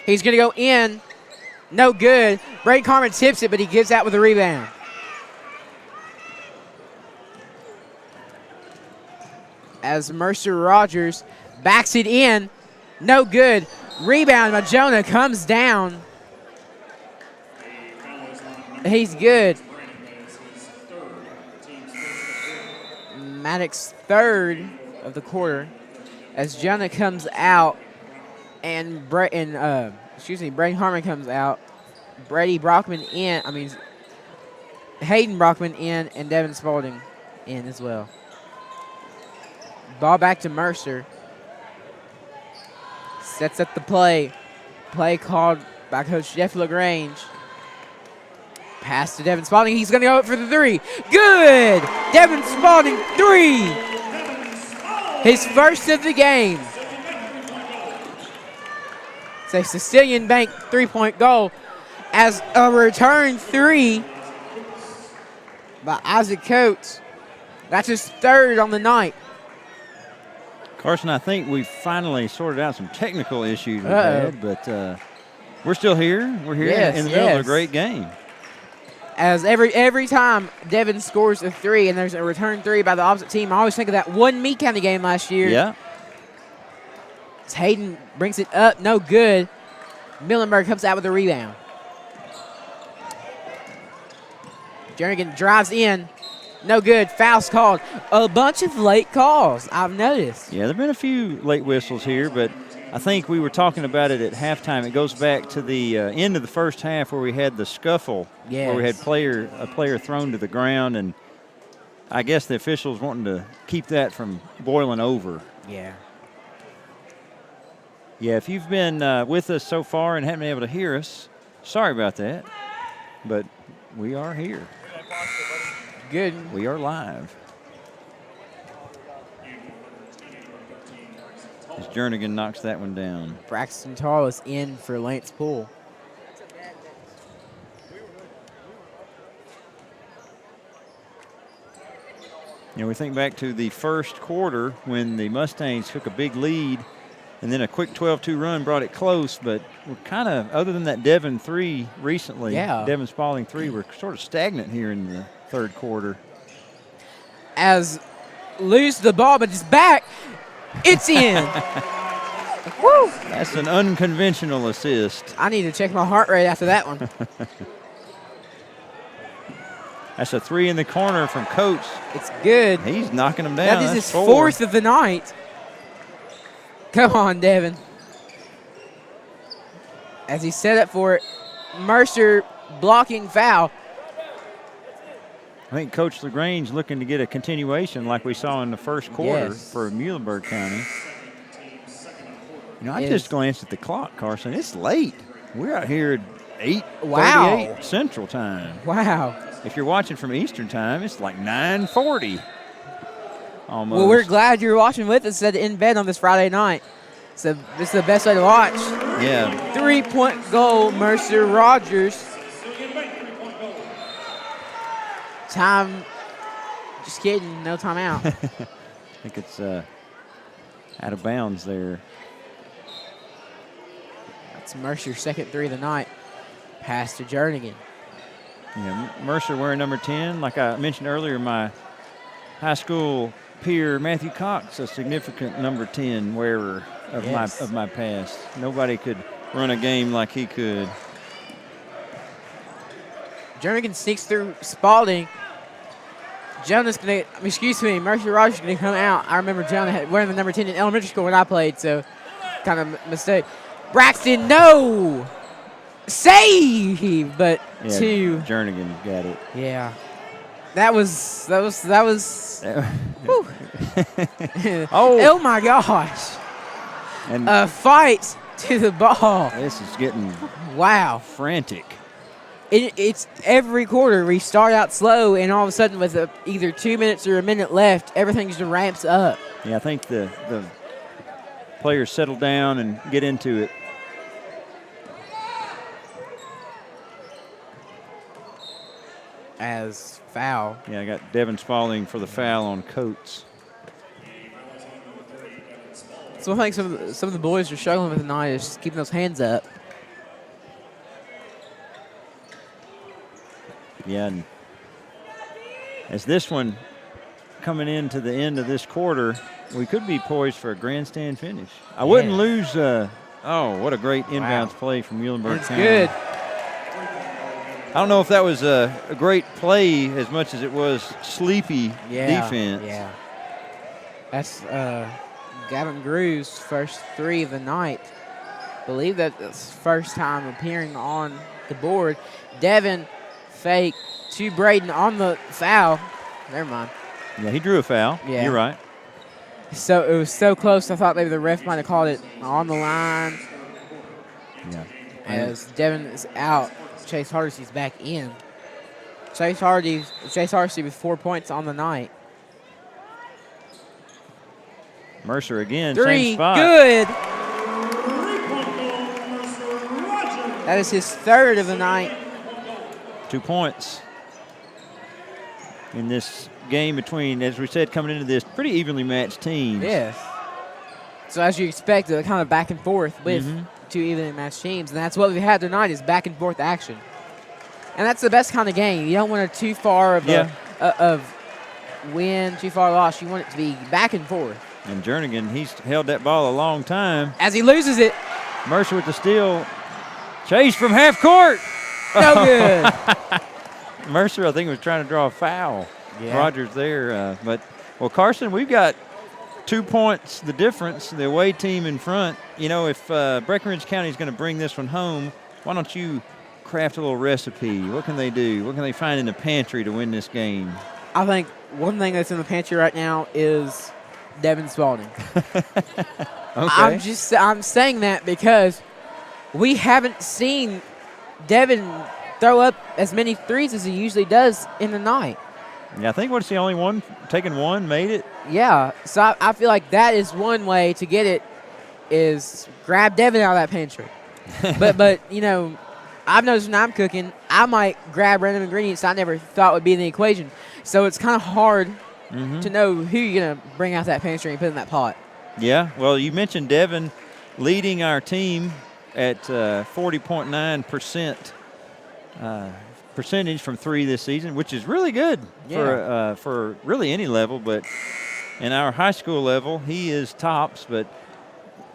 He's going to go in. No good. Braden Carmen tips it, but he gives out with a rebound. As Mercer Rogers backs it in. No good. Rebound by Jonah comes down. He's good. Maddox third of the quarter as Jonah comes out and Braden Harmon comes out. Hayden Brockman in, and Devin Spalding in as well. Ball back to Mercer. Sets up the play. Play called by Coach Jeff LaGrange. Pass to Devin Spalding. He's going to go for the three. Good! Devin Spalding, three! His first of the game. It's a Sicilian Bank three-point goal as a return three by Isaac Coates. That's his third on the night. Carson, I think we finally sorted out some technical issues we had, but we're still here. We're here in the middle of a great game. As every time Devin scores a three and there's a return three by the opposite team, I always think of that one Meade County game last year. Yeah. As Hayden brings it up, no good. Muhlenberg comes out with a rebound. Jernigan drives in. No good. Foul's called. A bunch of late calls, I've noticed. Yeah, there have been a few late whistles here, but I think we were talking about it at halftime. It goes back to the end of the first half where we had the scuffle, where we had a player thrown to the ground, and I guess the officials wanting to keep that from boiling over. Yeah. Yeah, if you've been with us so far and haven't been able to hear us, sorry about that, but we are here. Good. We are live. As Jernigan knocks that one down. Braxton Tall is in for Lance Poole. You know, we think back to the first quarter when the Mustangs took a big lead and then a quick 12-2 run brought it close, but we're kind of, other than that Devin 3 recently, Devin Spalding 3, we're sort of stagnant here in the third quarter. As lose the ball, but it's back. It's in. Woo! That's an unconventional assist. I need to check my heart rate after that one. That's a three in the corner from Coates. It's good. He's knocking them down. That is his fourth of the night. Come on, Devin. As he set up for it, Mercer blocking foul. I think Coach LaGrange looking to get a continuation like we saw in the first quarter for Muhlenberg County. You know, I just glanced at the clock, Carson. It's late. We're out here at 8:38 Central Time. Wow. If you're watching from Eastern Time, it's like 9:40 almost. Well, we're glad you're watching with us in bed on this Friday night. So this is the best way to watch. Yeah. 3-point goal, Mercer Rogers. Time, just kidding, no timeout. I think it's out of bounds there. That's Mercer's second three of the night. Pass to Jernigan. Yeah, Mercer wearing number 10. Like I mentioned earlier, my high school peer, Matthew Cox, a significant number 10 wearer of my past. Nobody could run a game like he could. Jernigan sneaks through Spalding. Mercer Rogers going to come out. I remember Jonah wearing the number 10 in elementary school when I played, so kind of mistake. Braxton, no! Save! But two. Jernigan got it. Yeah. That was oh my gosh. And a fight to the ball. This is getting frantic. It's every quarter we start out slow, and all of a sudden with either 2 minutes or a minute left, everything just ramps up. Yeah, I think the players settle down and get into it. As foul. Yeah, I got Devin Spalding for the foul on Coates. So I think some of the boys are struggling with tonight is just keeping those hands up. Yeah, and as this one coming into the end of this quarter, we could be poised for a grandstand finish. I wouldn't lose. What a great inbounds play from Muhlenberg. It's County. good. I don't know if that was a great play as much as it was sleepy defense. Yeah. That's Gavin Grew's first 3 of the night. I believe that's his first time appearing on the board. Devin fake to Braden on the foul. Never mind. Yeah, he drew a foul. Yeah. You're right. So it was so close, I thought maybe the ref might have called it on the line. Yeah. As Devin is out, Chase Hardesty's back in. Chase Hardesty with 4 points on the night. Mercer again, 3, same spot. Good. That is his 3rd of the night. 2 points in this game between, as we said, coming into this pretty evenly matched teams. Yes. So as you expect, a kind of back and forth with 2 evenly matched teams, and that's what we've had tonight is back and forth action. And that's the best kind of game. You don't want it too far of win, too far loss. You want it to be back and forth. And Jernigan, he's held that ball a long time. As he loses it. Mercer with the steal. Chase from half court. No good. Mercer, I think, was trying to draw a foul. Yeah. Rogers there. Well, Carson, we've got 2 points, the difference, the away team in front. You know, if Breckenridge County is going to bring this one home, why don't you craft a little recipe? What can they do? What can they find in the pantry to win this game? I think one thing that's in the pantry right now is Devin Spalding. Okay. I'm saying that because we haven't seen Devin throw up as many threes as he usually does in the night. Yeah, I think what's the only one taking one made it. Yeah, so I feel like that is one way to get it is grab Devin out of that pantry. but you know, I've noticed when I'm cooking, I might grab random ingredients I never thought would be in the equation. So it's kind of hard to know who you're going to bring out that pantry and put in that pot. Yeah, well, you mentioned Devin leading our team at 40.9% percentage from 3 this season, which is really good for really any level. But in our high school level, he is tops. But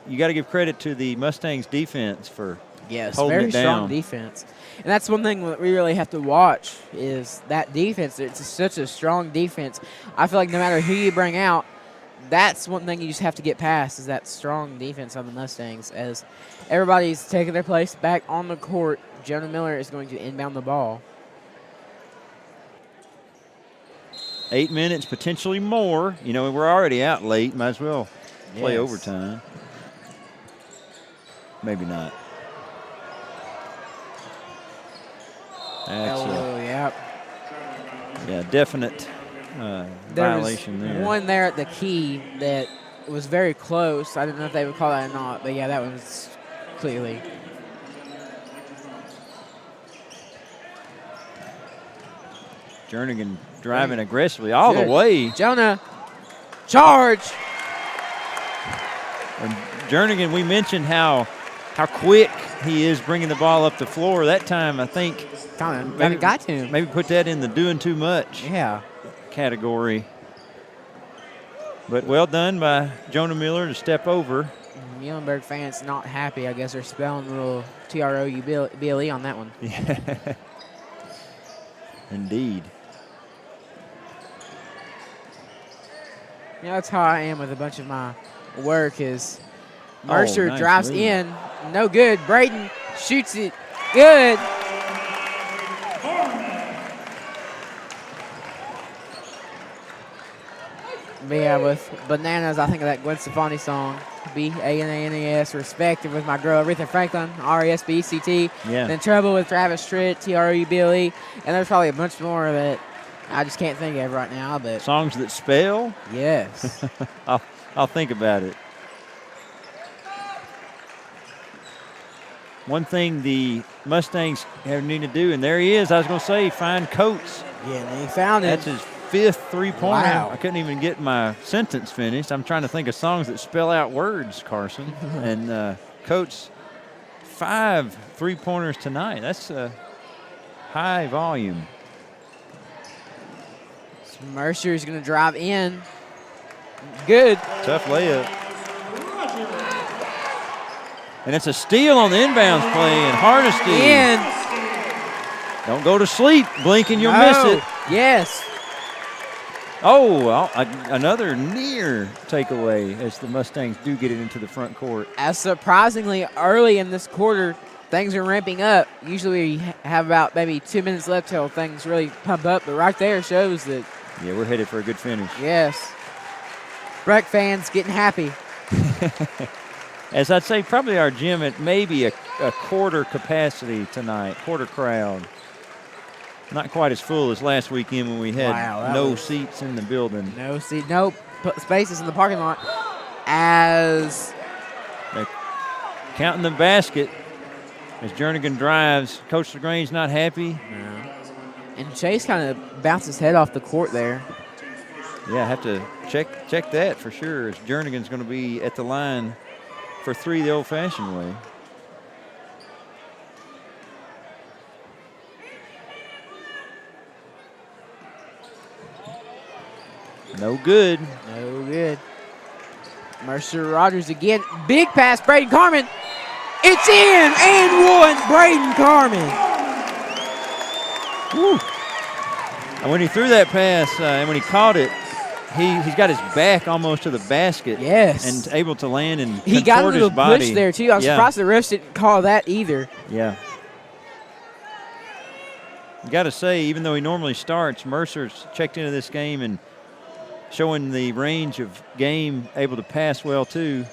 you got to give credit to the Mustangs defense for holding very it down. strong defense. And that's one thing that we really have to watch is that defense. It's such a strong defense. I feel like no matter who you bring out, that's one thing you just have to get past is that strong defense on the Mustangs. As everybody's taking their place back on the court, Jonah Miller is going to inbound the ball. 8 minutes, potentially more. You know, we're already out late. Might as well play overtime. Maybe not. That's definite violation there. One there at the key that was very close. I didn't know if they would call that or not, but yeah, that was clearly. Jernigan driving aggressively all the way. Jonah, charge. And Jernigan, we mentioned how quick he is bringing the ball up the floor. That time, I think, kind of got to him. Maybe put that in the doing too much category. But well done by Jonah Miller to step over. Muhlenberg fans not happy. I guess they're spelling a little TROUBLE on that one. Yeah. Indeed. You know, that's how I am with a bunch of my work is Mercer nice drives move. in. No good. Braden shoots it. Good. But yeah, with Bananas, I think of that Gwen Stefani song, B-A-N-A-N-A-S, Respect, with my girl Aretha Franklin, R-E-S-B-E-C-T. Yeah. Then Trouble with Travis Tritt, T-R-U-B-L-E. And there's probably a bunch more that I just can't think of right now. But songs that spell? Yes. I'll think about it. One thing the Mustangs have need to do, and there he is, I was going to say, find Coates. Yeah, and he found it. That's his 5th three-pointer. Wow. I couldn't even get my sentence finished. I'm trying to think of songs that spell out words, Carson. And Coates, 5 three-pointers tonight. That's high volume. Mercer's going to drive in. Good. Tough layup. And it's a steal on the inbounds play, and Hardesty. In. Don't go to sleep. Blink and you'll miss it. Yes. Oh, well, another near takeaway as the Mustangs do get it into the front court. As surprisingly early in this quarter, things are ramping up. Usually we have about maybe 2 minutes left till things really pump up, but right there shows that. Yeah, we're headed for a good finish. Yes. Breck fans getting happy. As I'd say, probably our gym at maybe a quarter capacity tonight, quarter crowd. Not quite as full as last weekend when we had no seats in the building. No spaces in the parking lot. As they're counting the basket as Jernigan drives. Coach LaGrange not happy. No. And Chase kind of bounced his head off the court there. Yeah, I have to check that for sure, as Jernigan's going to be at the line for three the old-fashioned way. No good. No good. Mercer Rogers again. Big pass, Braden Carmen. It's in and one, Braden Carmen. Woo. And when he threw that pass and when he caught it, he's got his back almost to the basket. Yes. And able to land and he got a little his body. push there, too. I'm surprised the refs didn't call that either. Yeah. You got to say, even though he normally starts, Mercer's checked into this game and showing the range of game, able to pass well, too.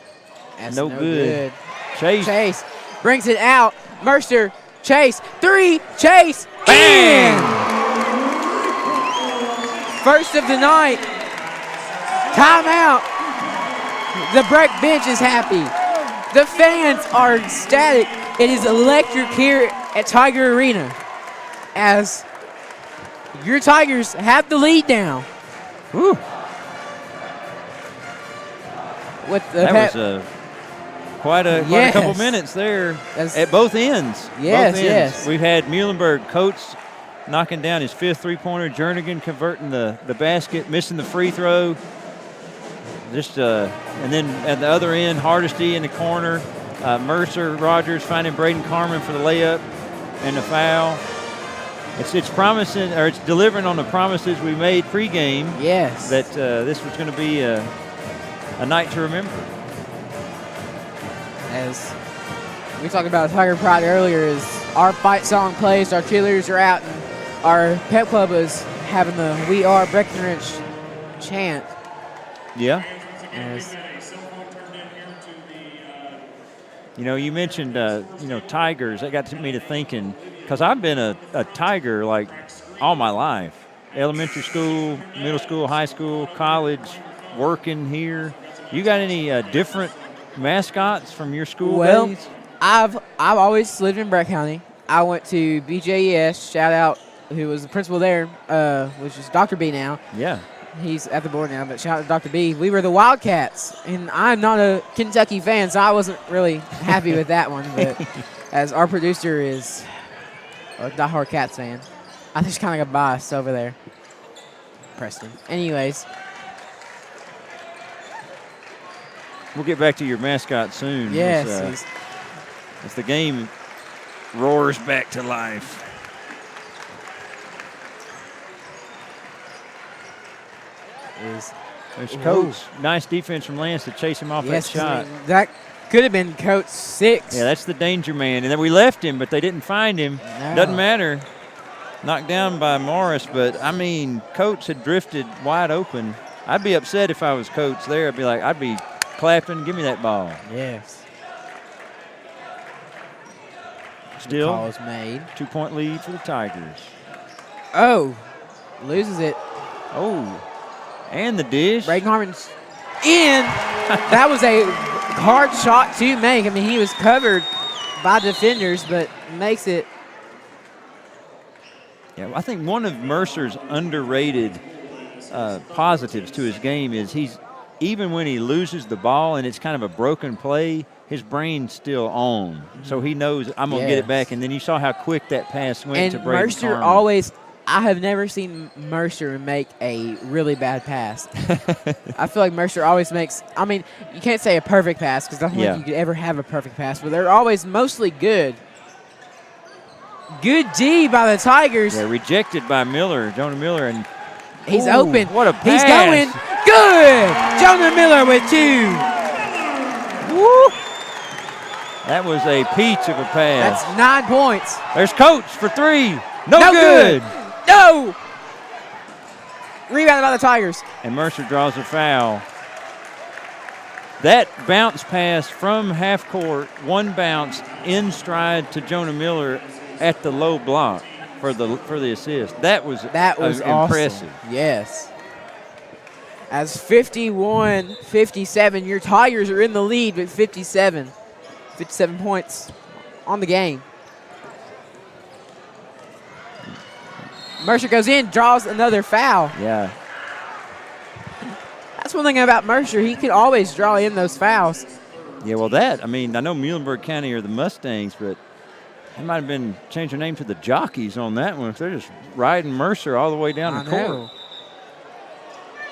That's no good. Chase brings it out. Mercer, Chase, three, Chase, bam! First of the night. Timeout. The Breck bench is happy. The fans are ecstatic. It is electric here at Tiger Arena as your Tigers have the lead now. Whew. That was quite a couple minutes there at both ends. Yes, both ends. Yes. We've had Muhlenberg, Coates knocking down his fifth three-pointer, Jernigan converting the basket, missing the free throw. And then at the other end, Hardesty in the corner, Mercer Rogers finding Braden Carmen for the layup and the foul. It's promising, or it's delivering on the promises we made pregame. Yes. That this was going to be a night to remember. As we talked about Tiger Pride earlier, is our fight song plays, our cheerleaders are out, and our pep club is having the "We Are Breckenridge" chant. Yeah. As you mentioned, Tigers. That got me to thinking, because I've been a Tiger like all my life. Elementary school, middle school, high school, college, working here. You got any different mascots from your school days? I've always lived in Breck County. I went to BJES, shout out, who was the principal there, which is Dr. B now. Yeah. He's at the board now, but shout out to Dr. B. We were the Wildcats, and I'm not a Kentucky fan, so I wasn't really happy with that one. But as our producer is a diehard Cats fan, I think she's kind of got biased over there. Preston. Anyways. We'll get back to your mascot soon. Yes. As the game roars back to life. There's Coates. Nice defense from Lance to chase him off that shot. That could have been Coates' 6. Yeah, that's the danger man. And then we left him, but they didn't find him. No. Doesn't matter. Knocked down by Morris, but, Coates had drifted wide open. I'd be upset if I was Coates there. I'd be clapping, give me that ball. Yes. Still, call is made. 2-point lead for the Tigers. Oh, loses it. Oh, and the dish. Braden Carmen's in. That was a hard shot to make. He was covered by defenders, but makes it. Yeah, I think one of Mercer's underrated positives to his game is even when he loses the ball and it's kind of a broken play, his brain's still on. So he knows I'm going to get it back. And then you saw how quick that pass went to Braden Carmen. Mercer always I have never seen Mercer make a really bad pass. I feel like Mercer always makes, I mean, you can't say a perfect pass because I don't think you could ever have a perfect pass, but they're always mostly good. Good D by the Tigers. Yeah, rejected by Miller, Jonah Miller, and he's open. What a pass. He's going. Good. Jonah Miller with 2. Woo. That was a peach of a pass. That's 9 points. There's Coach for 3. No good. No. Rebounded by the Tigers. And Mercer draws a foul. That bounce pass from half court, one bounce in stride to Jonah Miller at the low block for the assist. That was awesome. Impressive. Yes. As 51-57, your Tigers are in the lead with 57 points on the game. Mercer goes in, draws another foul. Yeah. That's one thing about Mercer. He can always draw in those fouls. Yeah, well, I know Muhlenberg County are the Mustangs, but they might have been changed their name to the Jockeys on that one if they're just riding Mercer all the way down the court.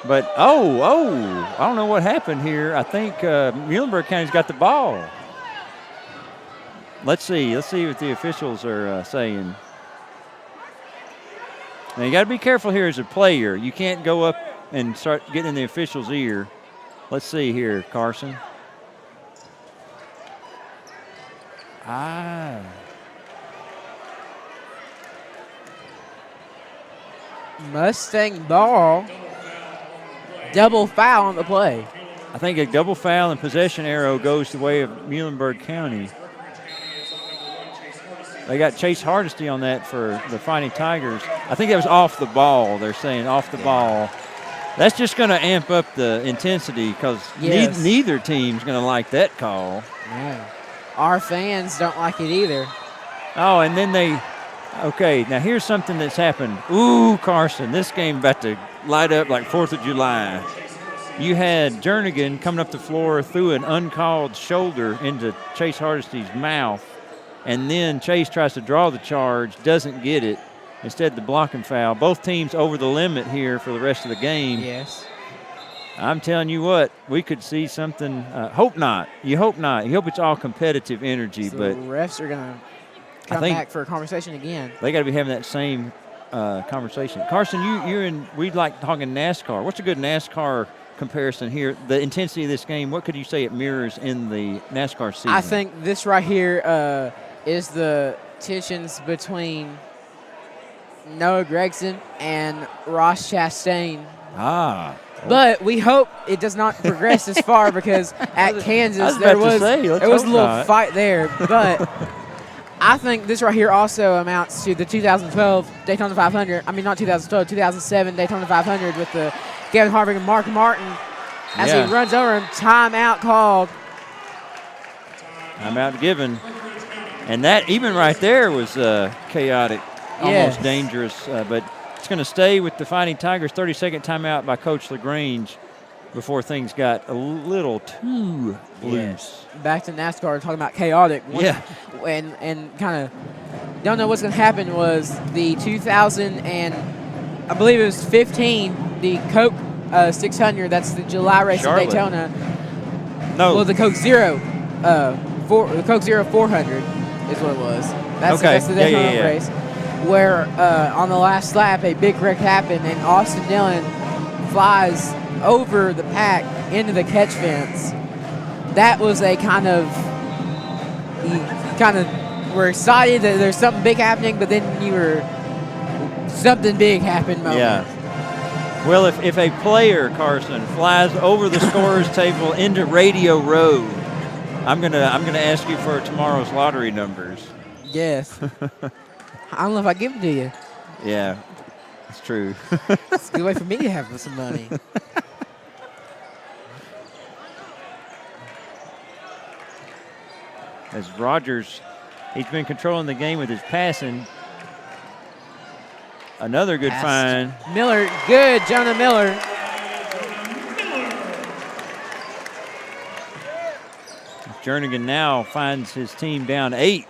But, I don't know what happened here. I think Muhlenberg County's got the ball. Let's see what the officials are saying. Now, you got to be careful here as a player. You can't go up and start getting in the official's ear. Let's see here, Carson. Mustang ball. Double foul on the play. I think a double foul and possession arrow goes the way of Muhlenberg County. They got Chase Hardesty on that for the Fighting Tigers. I think that was off the ball. They're saying off the ball. That's just going to amp up the intensity because neither team's going to like that call. Yeah. Our fans don't like it either. Oh, and then okay, now here's something that's happened. Ooh, Carson, this game about to light up like 4th of July. You had Jernigan coming up the floor through an uncalled shoulder into Chase Hardesty's mouth. And then Chase tries to draw the charge, doesn't get it. Instead, the blocking foul. Both teams over the limit here for the rest of the game. Yes. I'm telling you what, we could see something. Hope not. You hope not. You hope it's all competitive energy. So but the refs are going to come back for a conversation again. They got to be having that same conversation. Carson, we like talking NASCAR. What's a good NASCAR comparison here? The intensity of this game, what could you say it mirrors in the NASCAR season? I think this right here is the tensions between Noah Gregson and Ross Chastain. But we hope it does not progress this far because at Kansas there was a little fight there. But I think this right here also amounts to the 2012 Daytona 500. I mean, not 2012, 2007 Daytona 500 with the Gavin Harvick and Mark Martin as he runs over him. Timeout called. Timeout given. And that, even right there, was chaotic, almost dangerous. But it's going to stay with the Fighting Tigers. 30-second timeout by Coach LaGrange before things got a little too loose. Back to NASCAR, talking about chaotic. And kind of don't know what's going to happen was the 2000 and I believe it was 15, the Coke 600, that's the July race in Daytona. No. Well, the Coke Zero, the Coke Zero 400 is what it was. That's the Daytona race. Where on the last lap, a big wreck happened, and Austin Dillon flies over the pack into the catch fence. That was a kind of we're excited that there's something big happening, but then something big happened moment. Yeah. Well, if a player, Carson, flies over the scorer's table into Radio Row, I'm gonna ask you for tomorrow's lottery numbers. Yes. I don't know if I give them to you. Yeah, it's true. It's a good way for me to have some money. As Rogers, he's been controlling the game with his passing. Another good find. Miller, good, Jonah Miller. Jernigan now finds his team down 8.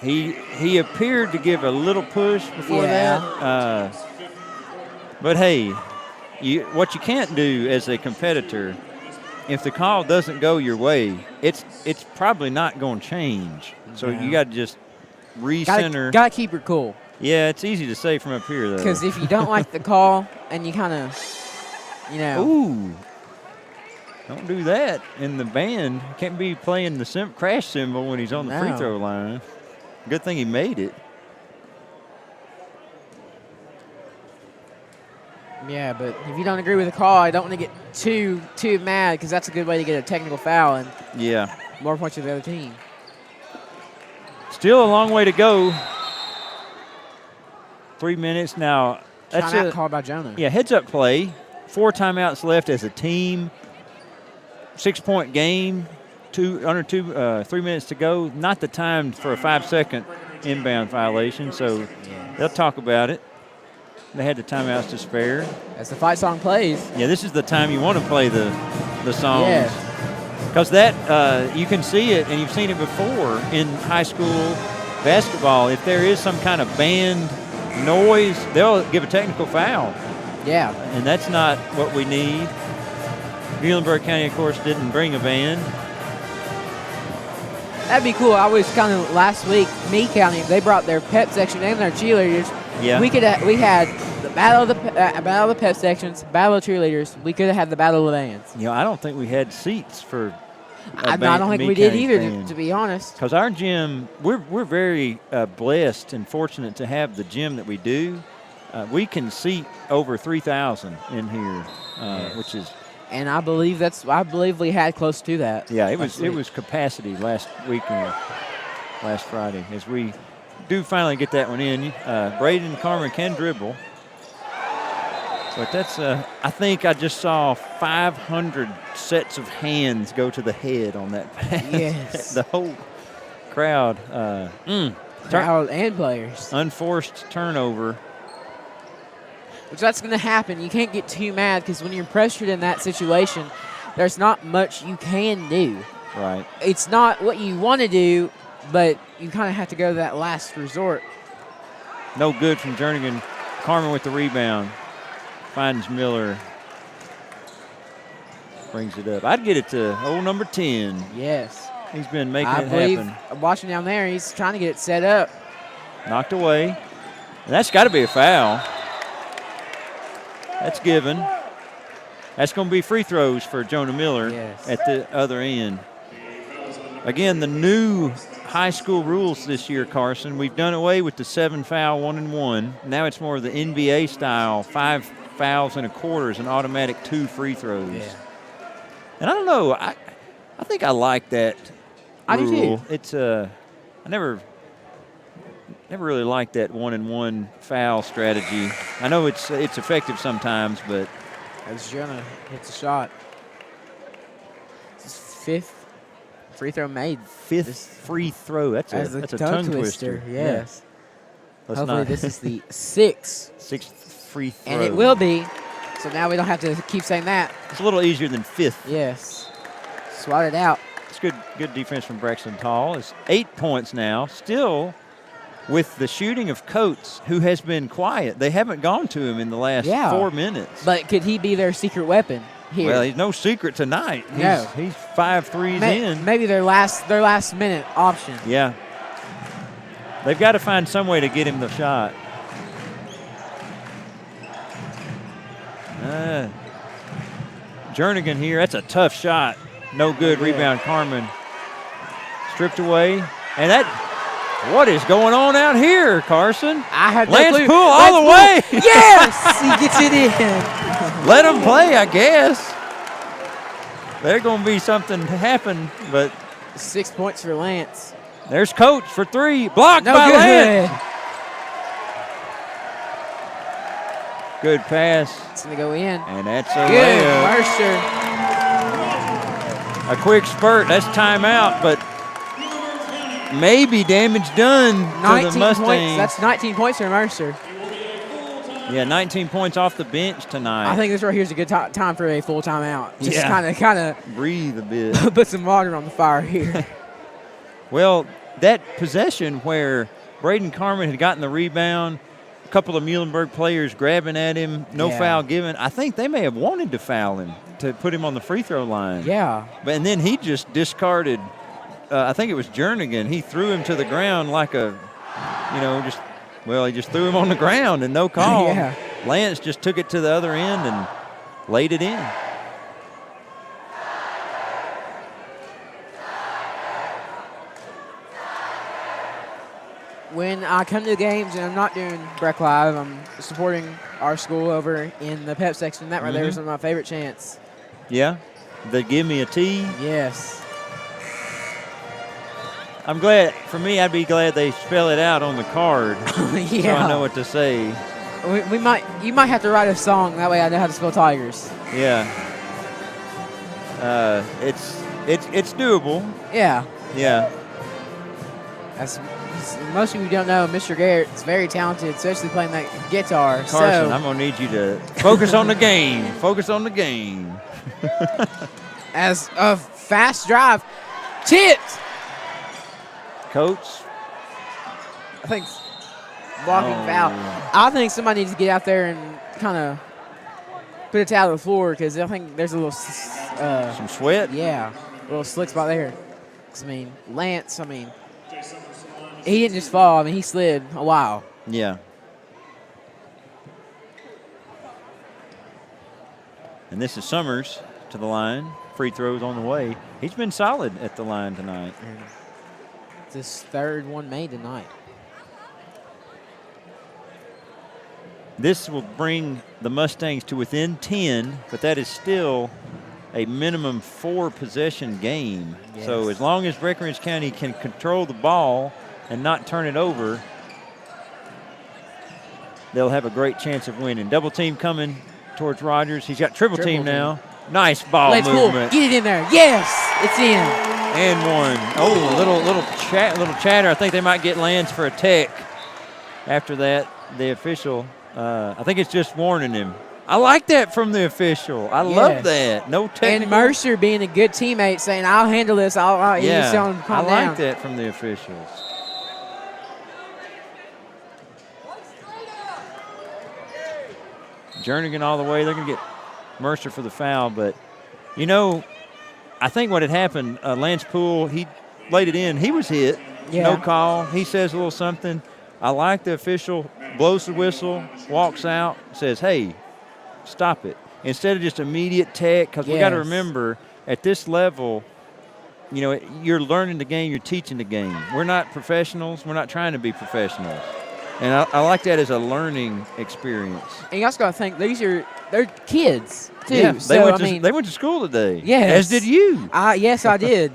He appeared to give a little push before that. But hey, what you can't do as a competitor, if the call doesn't go your way, it's probably not going to change. So you got to just recenter. Got to keep her cool. Yeah, it's easy to say from up here, though. Because if you don't like the call and you kind of, Ooh. Don't do that in the band. Can't be playing the crash cymbal when he's on the free throw line. Good thing he made it. Yeah, but if you don't agree with the call, I don't want to get too mad because that's a good way to get a technical foul and more points to the other team. Still a long way to go. 3 minutes now. That's a call by Jonah. Yeah, heads-up play. 4 timeouts left as a team. 6-point game. 3 minutes to go. Not the time for a 5-second inbound violation, so they'll talk about it. They had the timeouts to spare. As the fight song plays. Yeah, this is the time you want to play the songs. Yeah. Because that, you can see it, and you've seen it before in high school basketball. If there is some kind of band noise, they'll give a technical foul. Yeah. And that's not what we need. Muhlenberg County, of course, didn't bring a band. That'd be cool. I was kind of last week, Mee County, they brought their pep section and their cheerleaders. Yeah. We had the battle of the pep sections, battle of cheerleaders. We could have had the battle of the bands. I don't think we had seats for. I don't think we did either, to be honest. Because our gym, we're very blessed and fortunate to have the gym that we do. We can seat over 3,000 in here, which is. And I believe we had close to that. Yeah, it was capacity last weekend, last Friday, as we do finally get that one in. Braden and Carmen can dribble. But that's, I think I just saw 500 sets of hands go to the head on that pass. Yes. The whole crowd. Crowd and players. Unforced turnover. Which that's going to happen. You can't get too mad because when you're pressured in that situation, there's not much you can do. Right. It's not what you want to do, but you kind of have to go to that last resort. No good from Jernigan. Carmen with the rebound. Finds Miller. Brings it up. I'd get it to old number 10. Yes. He's been making it happen. Watching down there, he's trying to get it set up. Knocked away. And that's got to be a foul. That's given. That's going to be free throws for Jonah Miller at the other end. Again, the new high school rules this year, Carson. We've done away with the 7-foul 1-and-1. Now it's more of the NBA style, 5 fouls and a quarter is an automatic 2 free throws. Yeah. And I don't know. I think I like that I rule. do too. It's I never really liked that 1-and-1 foul strategy. I know it's effective sometimes, but as Jonah hits a shot. It's his 5th free throw made. 5th free throw. That's a tongue twister. Yes. Yeah. Hopefully this is the 6th free throw. And it will be. So now we don't have to keep saying that. It's a little easier than 5th. Yes. Swat it out. It's good defense from Braxton Tall. It's 8 points now. Still with the shooting of Coates, who has been quiet. They haven't gone to him in the last 4 minutes. But could he be their secret weapon here? Well, he's no secret tonight. He's 5 threes in. Maybe their last minute option. Yeah. They've got to find some way to get him the shot. Jernigan here. That's a tough shot. No good. Rebound, Carmen. Stripped away. And what is going on out here, Carson? I had Lance no clue. Poole all the way. Yes, he gets it in. Let him play, I guess. There's going to be something to happen, but 6 points for Lance. There's Coach for 3. Blocked by Lance. Good pass. It's going to go in. And that's a good layup. Mercer. A quick spurt. That's timeout, but maybe damage done to the Mustangs. Points. That's 19 points for Mercer. Yeah, 19 points off the bench tonight. I think this right here is a good time for a full timeout. Just kind of breathe a bit. Put some water on the fire here. Well, that possession where Braden Carmen had gotten the rebound, a couple of Muhlenberg players grabbing at him, no foul given. I think they may have wanted to foul him to put him on the free throw line. Yeah. And then he just discarded, I think it was Jernigan. He threw him to the ground like a, he just threw him on the ground and no call. Yeah. Lance just took it to the other end and laid it in. When I come to the games and I'm not doing Breck Live, I'm supporting our school over in the pep section. That right there is one of my favorite chants. Yeah? They give me a T? Yes. I'm glad. For me, I'd be glad they spell it out on the card Yeah. so I know what to say. You might have to write a song. That way I know how to spell Tigers. Yeah. It's doable. Yeah. Yeah. Most of you don't know, Mr. Garrett's very talented, especially playing that guitar. Carson, I'm going to need you to focus on the game. Focus on the game. As a fast drive, tipped. Coach. I think blocking foul. I think somebody needs to get out there and kind of put it out of the floor because I think there's a little some sweat. Yeah, a little slick spot there. Lance. He didn't just fall. He slid a while. Yeah. And this is Summers to the line. Free throws on the way. He's been solid at the line tonight. It's his third one made tonight. This will bring the Mustangs to within 10, but that is still a minimum 4-possession game. Yes. So as long as Breckinridge County can control the ball and not turn it over, they'll have a great chance of winning. Double team coming towards Rogers. He's got triple team now. Nice ball movement. Get it in there. Yes, it's in. And one. Oh, little chatter. I think they might get Lance for a tech. After that, the official, I think it's just warning him. I like that from the official. I love that. No technical. And Mercer being a good teammate, saying, "I'll handle this." He's telling him to calm down. I like that from the officials. Jernigan all the way. They're going to get Mercer for the foul, but I think what had happened, Lance Poole, he laid it in. He was hit. Yeah. No call. He says a little something. I like the official, blows the whistle, walks out, says, hey, stop it. Instead of just immediate tech, because we got to remember, at this level, you're learning the game, you're teaching the game. We're not professionals. We're not trying to be professionals. And I like that as a learning experience. And you also got to think, they're kids, too. Yeah, so, they went to school today. Yes. As did you. Yes, I did.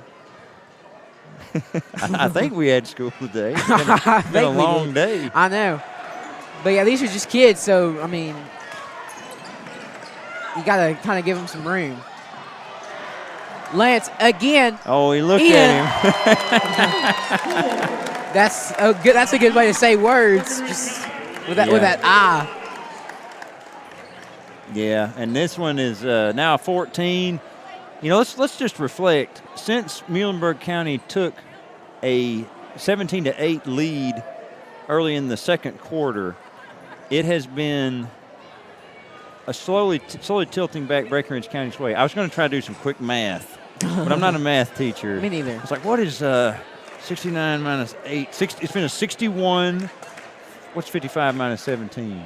I think we had school today. It's been a long day. I know. But, yeah, these are just kids, so, you got to kind of give them some room. Lance, again. Oh, he looked at him. That's a good way to say words, just with that eye. Yeah, and this one is now 14. Let's just reflect. Since Muhlenberg County took a 17-8 lead early in the second quarter, it has been a slowly tilting back Breckinridge County's way. I was going to try to do some quick math, but I'm not a math teacher. Me neither. It's like, what is 69 minus 8? It's been a 61. What's 55 minus 17?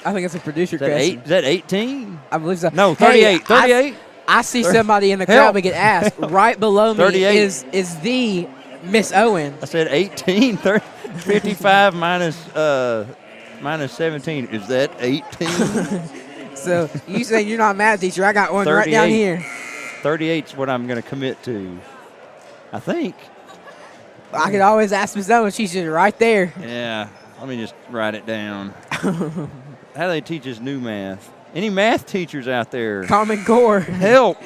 I think it's a producer question. Is that 18? I believe so. No, 38. Hey, 38? I see somebody in the crowd we get asked. Right below me is the Miss Owen. I said 18. 55 minus 17. Is that 18? So you saying you're not a math teacher. I got one right down here. 38 is what I'm going to commit to. I think. I could always ask Miss Owen. She's just right there. Yeah. Let me just write it down. How do they teach us new math? Any math teachers out there? Common Core. Help.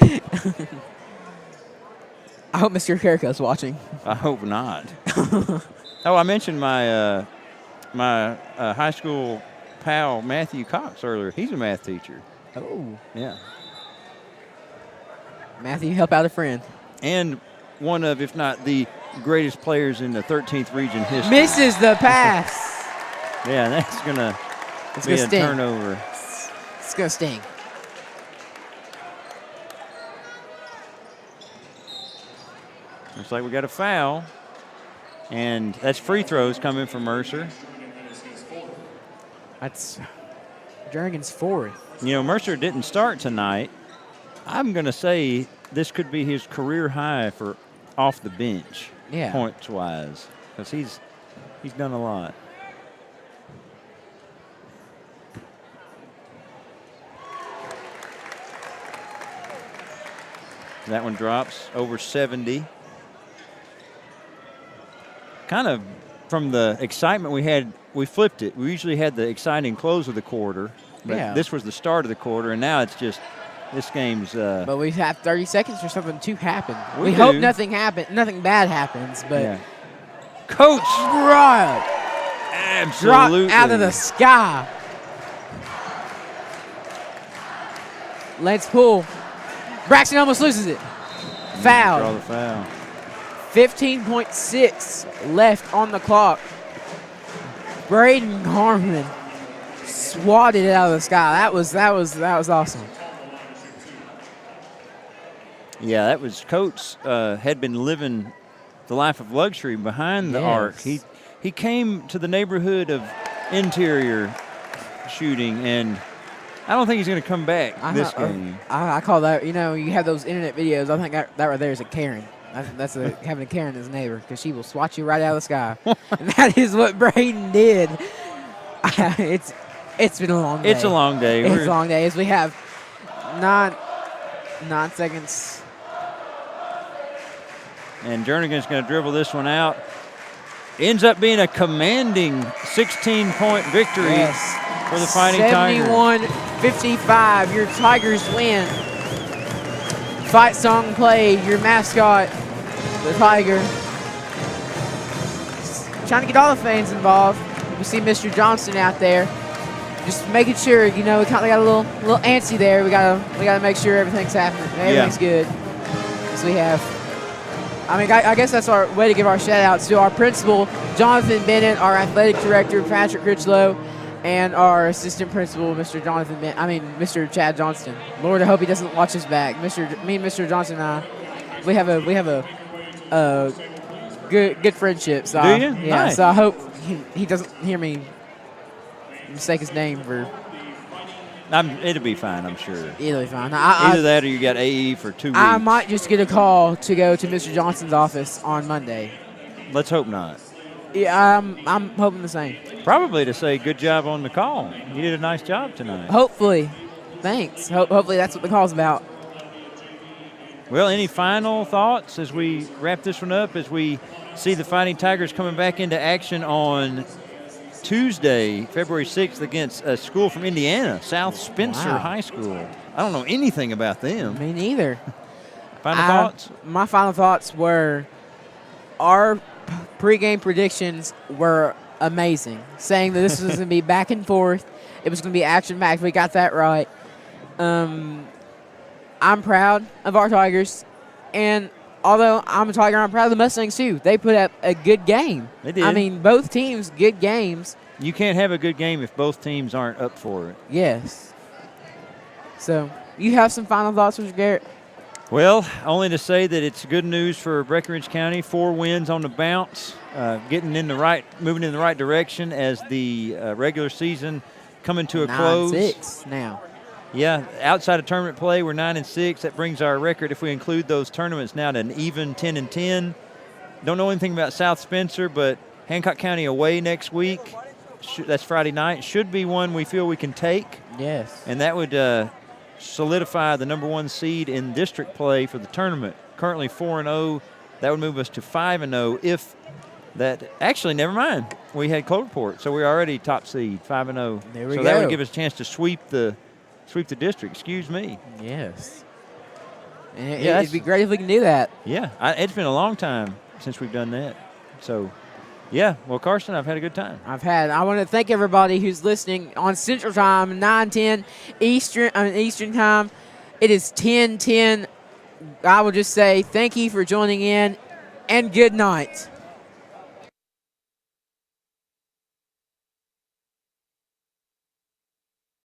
I hope Mr. Kirko's watching. I hope not. I mentioned my my high school pal, Matthew Cox, earlier. He's a math teacher. Oh. Yeah. Matthew, help out a friend. And one of, if not the greatest players in the 13th region history. Misses the pass. Yeah, that's going to be a sting. turnover. It's going to sting. Looks like we got a foul. And that's free throws coming from Mercer. That's Jernigan's fourth. You know, Mercer didn't start tonight. I'm going to say this could be his career high for off the bench, points-wise, because he's done a lot. That one drops over 70. Kind of from the excitement we had, we flipped it. We usually had the exciting close of the quarter, but this was the start of the quarter, and now it's just this game's. But we have 30 seconds for something to happen. We hope nothing bad happens, but Coach Rod absolutely dropped out of the sky. Let's pull. Braxton almost loses it. Foul. Draw the foul. 15.6 left on the clock. Braden Harmon swatted it out of the sky. That was awesome. Yeah, that was Coates had been living the life of luxury behind the arc. He came to the neighborhood of interior shooting, and I don't think he's going to come back this game. I call that, you have those internet videos. I think that right there is a Karen. That's having a Karen as a neighbor, because she will swat you right out of the sky. And that is what Braden did. It's been a long day. It's a long day. It's a long day. As we have 9 seconds. And Jernigan's going to dribble this one out. Ends up being a commanding 16-point victory for the Fighting Tigers. 71-55. Your Tigers win. Fight song played. Your mascot, the Tiger. Just trying to get all the fans involved. We see Mr. Johnston out there, just making sure. We kind of got a little antsy there. We gotta make sure everything's happening. Everything's good. So we have. I guess that's our way to give our shout outs to our principal, Jonathan Bennett, our athletic director, Patrick Critchlow, and our assistant principal, Mr. Chad Johnston. Lord, I hope he doesn't watch us back. Me and Mr. Johnston and I, we have a good friendship. So do you? Yeah. Nice. So I hope he doesn't hear me mistake his name for. It'll be fine, I'm sure. It'll be fine. Either that or you got AE for 2 weeks. I might just get a call to go to Mr. Johnston's office on Monday. Let's hope not. Yeah, I'm hoping the same. Probably to say good job on the call. You did a nice job tonight. Hopefully. Thanks. Hopefully that's what the call's about. Well, any final thoughts as we wrap this one up, as we see the Fighting Tigers coming back into action on Tuesday, February 6th, against a school from Indiana, South Spencer High School. I don't know anything about them. Me neither. Final thoughts? My final thoughts were our pregame predictions were amazing, saying that this was going to be back and forth. It was going to be action-packed. We got that right. I'm proud of our Tigers, and although I'm a Tiger, I'm proud of the Mustangs too. They put up a good game. They did. Both teams, good games. You can't have a good game if both teams aren't up for it. Yes. So, you have some final thoughts, Mr. Garrett? Well, only to say that it's good news for Breckinridge County. 4 wins on the bounce, moving in the right direction as the regular season coming to a close. 9-6 now. Yeah, outside of tournament play, we're 9-6. That brings our record, if we include those tournaments, now to an even 10-10. Don't know anything about South Spencer, but Hancock County away next week. That's Friday night. Should be one we feel we can take. Yes. And that would solidify the number 1 seed in district play for the tournament. Currently 4-0. That would move us to 5-0 if that – actually, never mind. We had Cloverport, so we're already top seed, 5-0. There we go. So that would give us a chance to sweep the district. Excuse me. Yes. And it'd be great if we can do that. Yeah. It's been a long time since we've done that. So – yeah, well, Carson, I've had a good time. I want to thank everybody who's listening on Central Time, 9:10 Eastern time. It is 10:10 I will just say thank you for joining in, and good night.